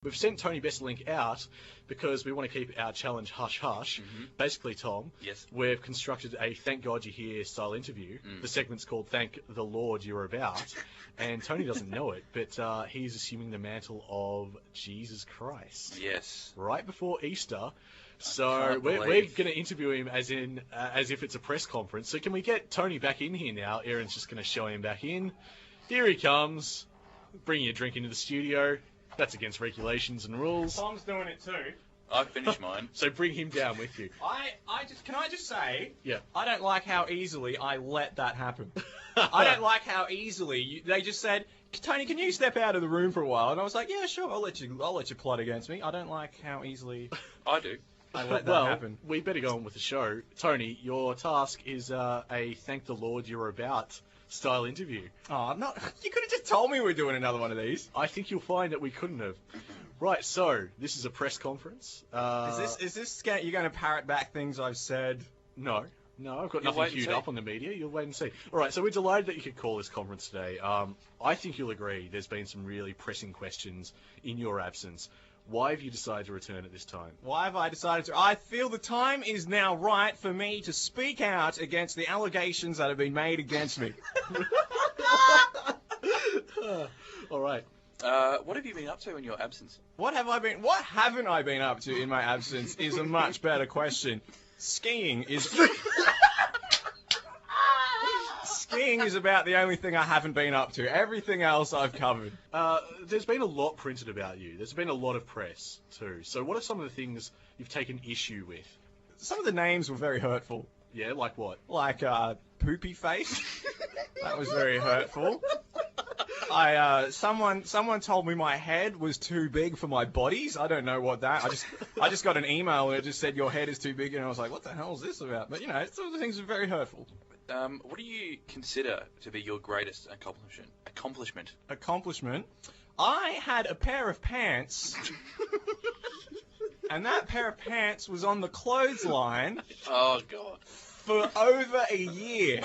We've sent Tony Besselink out because we want to keep our challenge hush-hush. Mm-hmm. Basically, Tom, Yes. we've constructed a Thank God You're Here style interview. The segment's called Thank the Lord You're About. And Tony doesn't know it, but he's assuming the mantle of Jesus Christ. Yes. Right before Easter. So can't we're believe. going to interview him as if it's a press conference. So can we get Tony back in here now? Aaron's just going to show him back in. Here he comes. Bring your drink into the studio. That's against regulations and rules. Tom's doing it too. I finished mine. So bring him down with you. Can I just say? Yeah. I don't like how easily I let that happen. I don't like how easily they just said, Tony, can you step out of the room for a while? And I was like, yeah, sure, I'll let you plot against me. I don't like how easily I do. I let that happen. We better go on with the show. Tony, your task is a Thank the Lord You're About style interview. Oh, not. You could have just told me we were doing another one of these. I think you'll find that we couldn't have. Right, so this is a press conference. Is this you're going to parrot back things I've said? No, I've got You'll nothing wait and queued see. up on the media. You'll wait and see. All right, so we're delighted that you could call this conference today. I think you'll agree there's been some really pressing questions in your absence. Why have you decided to return at this time? Why have I decided to? I feel the time is now right for me to speak out against the allegations that have been made against me. All right. What have you been up to in your absence? What haven't I been up to in my absence is a much better question. Skiing is about the only thing I haven't been up to. Everything else I've covered. There's been a lot printed about you. There's been a lot of press, too. So what are some of the things you've taken issue with? Some of the names were very hurtful. Yeah, like what? Like, Poopy Face. That was very hurtful. Someone told me my head was too big for my bodies. I don't know what that. I just got an email and it just said your head is too big, and I was like, what the hell is this about? But some of the things are very hurtful. What do you consider to be your greatest accomplishment? Accomplishment. I had a pair of pants, and that pair of pants was on the clothesline Oh God. for over a year.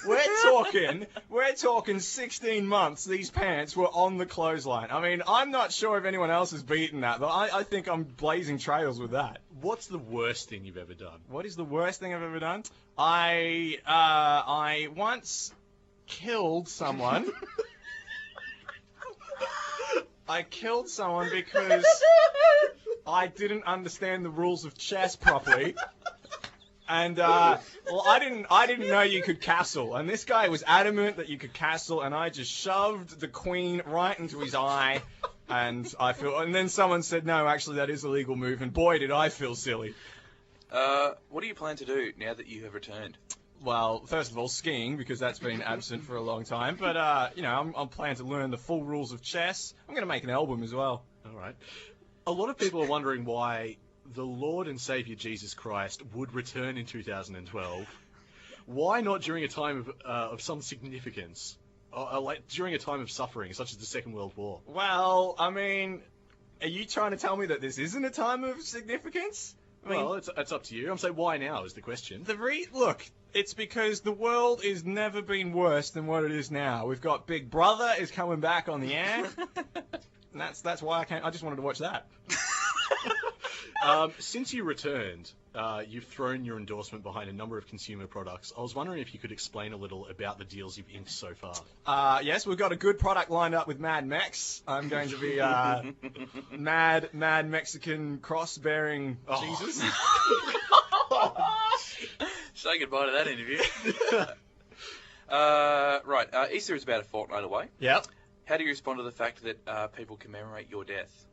We're talking 16 months. These pants were on the clothesline. I mean, I'm not sure if anyone else has beaten that, but I think I'm blazing trails with that. What's the worst thing you've ever done? What is the worst thing I've ever done? I once killed someone. I killed someone because I didn't understand the rules of chess properly. And, well, I didn't know you could castle. And this guy was adamant that you could castle, and I just shoved the queen right into his eye. And then someone said, no, actually, that is a legal move. And boy, did I feel silly. What do you plan to do now that you have returned? Well, first of all, skiing, because that's been absent for a long time. But, I'm planning to learn the full rules of chess. I'm going to make an album as well. All right. A lot of people are wondering why the Lord and Saviour Jesus Christ would return in 2012. Why not during a time of some significance? Like during a time of suffering, such as the Second World War? Well, I mean, are you trying to tell me that this isn't a time of significance? I mean, Well, it's up to you. I'm saying why now is the question. Look, it's because the world has never been worse than what it is now. We've got Big Brother is coming back on the air. And that's why I just wanted to watch that. Since you returned, you've thrown your endorsement behind a number of consumer products. I was wondering if you could explain a little about the deals you've inked so far. Yes, we've got a good product lined up with Mad Mex. I'm going to be Mad Mexican cross-bearing Jesus. Say goodbye to that interview. Right, Easter is about a fortnight away. Yep. How do you respond to the fact that people commemorate your death?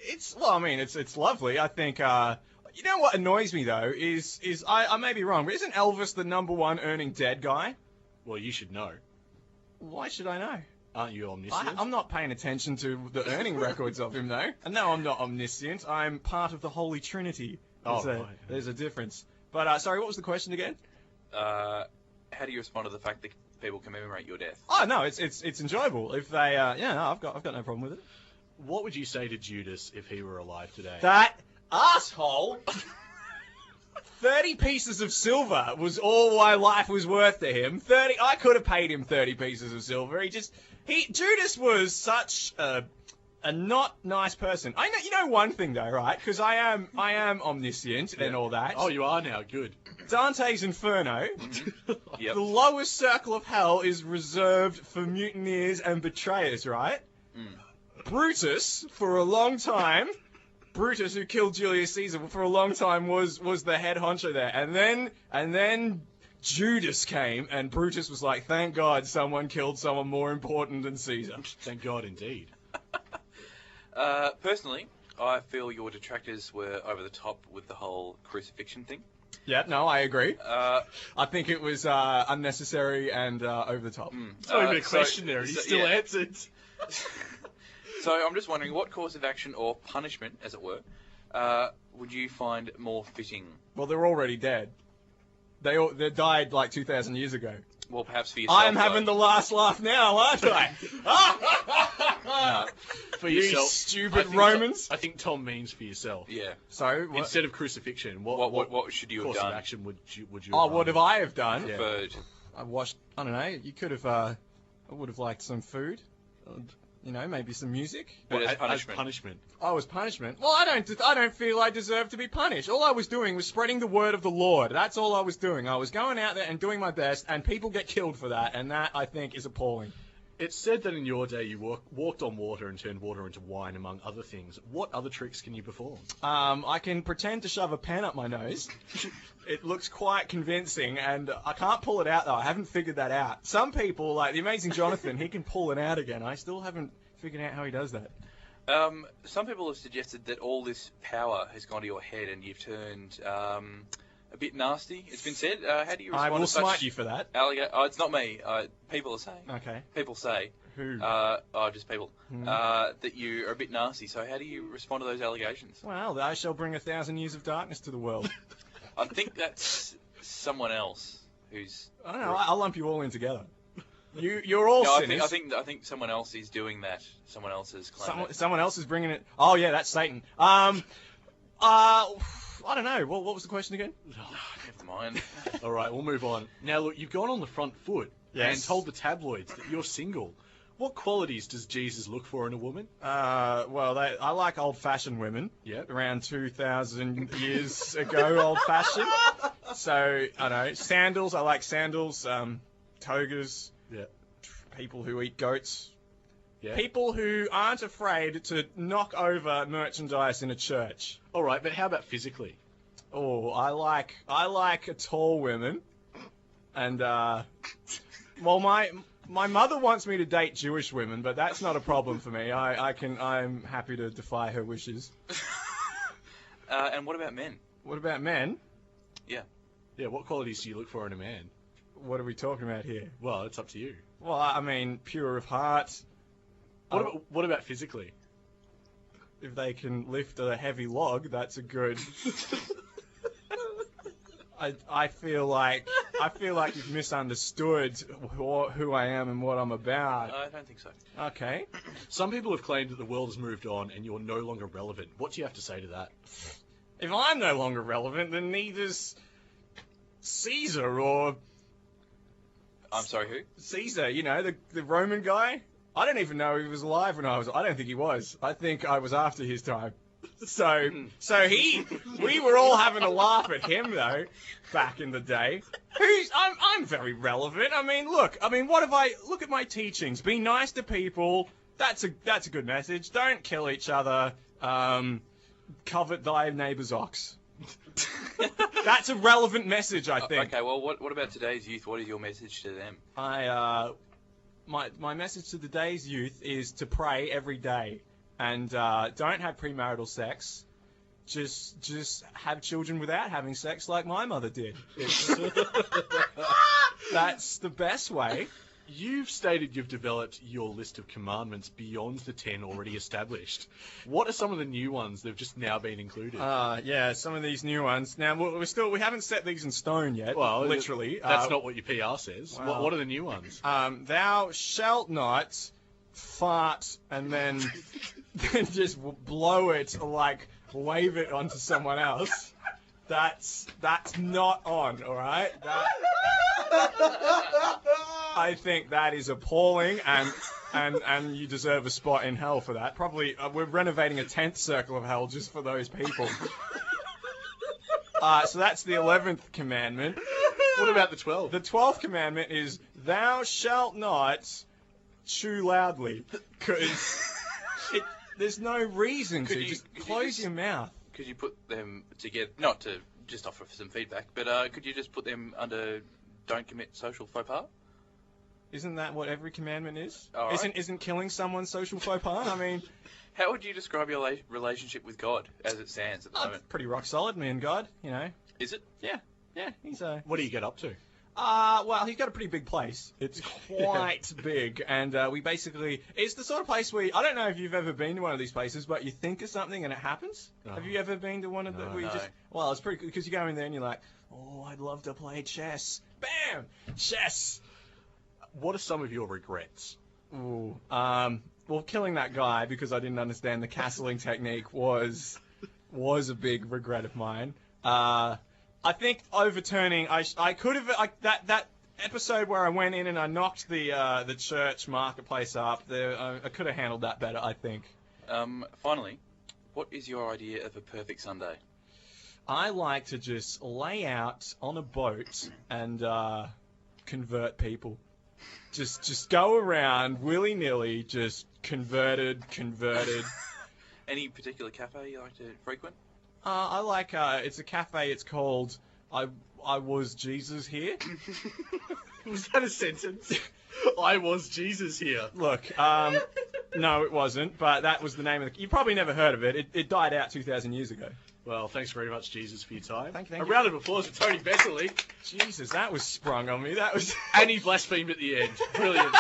It's lovely. I think, you know what annoys me though is I may be wrong, but isn't Elvis the #1 earning dead guy? Well, you should know. Why should I know? Aren't you omniscient? I'm not paying attention to the earning records of him though. And no, I'm not omniscient. I'm part of the Holy Trinity. There's a difference. But sorry, what was the question again? How do you respond to the fact that people commemorate your death? Oh no, it's enjoyable. If they, I've got no problem with it. What would you say to Judas if he were alive today? That asshole! 30 pieces of silver was all my life was worth to him. I could have paid him 30 pieces of silver. Judas was such a a not nice person. I know, you know one thing though, right? Because I am omniscient and all that. Oh, you are now. Good. Dante's Inferno, Yep. the lowest circle of hell is reserved for mutineers and betrayers, right? Brutus, for a long time, Brutus, who killed Julius Caesar, for a long time was the head honcho there, and then Judas came, and Brutus was like, "Thank God, someone killed someone more important than Caesar." Thank God, indeed. Personally, I feel your detractors were over the top with the whole crucifixion thing. Yeah, no, I agree. I think it was unnecessary and over the top. It's not even a question there. He still answered. So I'm just wondering, what course of action or punishment, as it were, would you find more fitting? Well, they're already dead. They died like 2,000 years ago. Well, perhaps for yourself. I'm having the last laugh now, aren't I? For You yourself, stupid I think Romans. I think Tom means for yourself. Yeah. So, what, Instead of crucifixion, What should you have course done? of action would you? what have I have done? Yeah. Preferred. I watched. I don't know. You could have. I would have liked some food. You know, maybe some music. But as As punishment. punishment. Oh, as punishment. Well, I don't feel I deserve to be punished. All I was doing was spreading the word of the Lord. That's all I was doing. I was going out there and doing my best, and people get killed for that, and that I think is appalling. It's said that in your day you walked on water and turned water into wine, among other things. What other tricks can you perform? I can pretend to shove a pen up my nose. It looks quite convincing, and I can't pull it out, though. I haven't figured that out. Some people, like the amazing Jonathan, he can pull it out again. I still haven't figured out how he does that. Some people have suggested that all this power has gone to your head and you've turned a bit nasty. It's been said. How do you respond I will to such smite you for that. Oh, it's not me. People are saying. Okay. People say. Who? Just people. That you are a bit nasty. So how do you respond to those allegations? Well, I shall bring 1,000 years of darkness to the world. I think that's someone else who's. I don't know. I'll lump you all in together. You're all No, sinners. I think someone else is doing that. Someone else is claiming it. Someone else is bringing it. Oh yeah, that's Satan. I don't know. What was the question again? Never mind. All right, we'll move on. Now, look, you've gone on the front foot and told the tabloids that you're single. What qualities does Jesus look for in a woman? Well, I like old-fashioned women. Yep. Around 2,000 years ago, old-fashioned. So, I don't know, sandals. I like sandals. Togas. Yeah. People who eat goats. Yeah. People who aren't afraid to knock over merchandise in a church. All right, but how about physically? Oh, I like a tall women, and well, my mother wants me to date Jewish women, but that's not a problem for me. I'm happy to defy her wishes. And what about men? What about men? Yeah. Yeah, what qualities do you look for in a man? What are we talking about here? Well, it's up to you. Well, I mean, pure of heart. What about physically? If they can lift a heavy log, that's a good. I feel like you've misunderstood who I am and what I'm about. I don't think so. Okay. Some people have claimed that the world has moved on and you're no longer relevant. What do you have to say to that? If I'm no longer relevant, then neither's Caesar or I'm sorry, who? Caesar. You know, the Roman guy. I don't even know if he was alive when I don't think he was. I think I was after his time. So we were all having a laugh at him though, back in the day. I'm very relevant. I mean, look at my teachings. Be nice to people. That's a good message. Don't kill each other. Covet thy neighbor's ox. That's a relevant message, I think. Okay, well, what about today's youth? What is your message to them? My message to today's youth is to pray every day and don't have premarital sex. Just have children without having sex like my mother did. That's the best way. You've stated you've developed your list of commandments beyond the 10 already established. What are some of the new ones that have just now been included? Yeah, some of these new ones. Now, we haven't set these in stone yet, well, literally. That's not what your PR says. Well, what are the new ones? Thou shalt not fart and then just blow it, like wave it onto someone else. That's not on, all right? I think that is appalling, and and you deserve a spot in hell for that. Probably, we're renovating a 10th circle of hell just for those people. So that's the 11th commandment. What about the 12th? The 12th commandment is, thou shalt not chew loudly. Because there's no reason to. Just close your mouth. Could you put them together, not to just offer some feedback, but could you just put them under don't commit social faux pas? Isn't that what every commandment is? All right. Isn't killing someone social faux pas? I mean... How would you describe your relationship with God as it stands at the moment? Pretty rock solid, me and God, you know. Is it? Yeah, he's a... What do you get up to? Well, he's got a pretty big place. It's quite big, and we basically... It's the sort of place where... I don't know if you've ever been to one of these places, but you think of something and it happens. No. Have you ever been to one of the... No, where you no. just... Well, it's pretty cool, because you go in there and you're like, oh, I'd love to play chess. Bam! Chess! What are some of your regrets? Ooh, well, killing that guy because I didn't understand the castling technique was a big regret of mine. I think overturning. I could have that episode where I went in and I knocked the church marketplace up. I could have handled that better, I think. Finally, what is your idea of a perfect Sunday? I like to just lay out on a boat and convert people. Just go around willy-nilly, just converted. Any particular cafe you like to frequent? I like, it's a cafe, it's called I Was Jesus Here. Was that a sentence? I was Jesus here. Look, no it wasn't, but that was the name of the... You probably never heard of it. It died out 2,000 years ago. Well, thanks very much, Jesus, for your time. Thank you. A round of applause for Tony Vesely. Jesus, that was sprung on me. That was... And he blasphemed at the end. Brilliant.